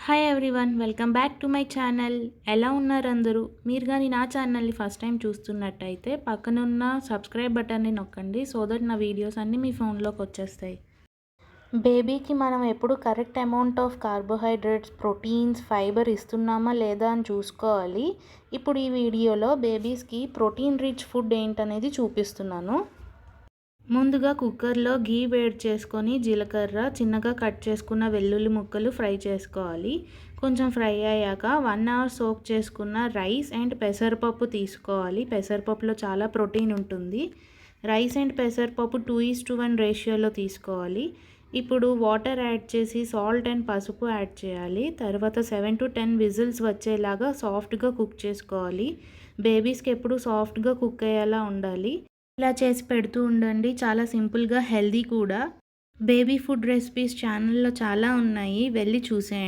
Hi everyone, welcome back to my channel. ఎలా ఉన్నారు అందరూ? మీరు కానీ నా ఛానల్ని ఫస్ట్ టైం చూస్తున్నట్టయితే పక్కనున్న సబ్స్క్రైబ్ బటన్ని నొక్కండి, సో దట్ నా వీడియోస్ అన్నీ మీ ఫోన్లోకి వచ్చేస్తాయి. బేబీకి మనం ఎప్పుడు correct amount of carbohydrates, proteins, fiber ఇస్తున్నామా లేదా అని చూసుకోవాలి. ఇప్పుడు ఈ వీడియోలో బేబీస్కి ప్రోటీన్ రిచ్ ఫుడ్ ఏంటనేది చూపిస్తున్నాను. ముందుగా కుక్కర్లో ఘీ వేడి చేసుకొని జీలకర్ర, చిన్నగా కట్ చేసుకున్న వెల్లుల్లి ముక్కలు ఫ్రై చేసుకోవాలి. కొంచెం ఫ్రై అయ్యాక 1 అవర్ సోక్ చేసుకున్న రైస్ అండ్ పెసరపప్పు తీసుకోవాలి. పెసరపప్పులో చాలా ప్రోటీన్ ఉంటుంది. రైస్ అండ్ పెసరపప్పు 2:1 రేషియోలో తీసుకోవాలి. ఇప్పుడు వాటర్ యాడ్ చేసి సాల్ట్ అండ్ పసుపు యాడ్ చేయాలి. తర్వాత 7 to 10 విజిల్స్ వచ్చేలాగా సాఫ్ట్గా కుక్ చేసుకోవాలి. బేబీస్కి ఎప్పుడు సాఫ్ట్గా కుక్ అయ్యేలా ఉండాలి. ఇలా చేసి పెడుతూ ఉండండి. చాలా సింపుల్గా, హెల్దీ కూడా. బేబీ ఫుడ్ రెసిపీస్ ఛానల్లో చాలా ఉన్నాయి, వెళ్ళి చూసేయండి.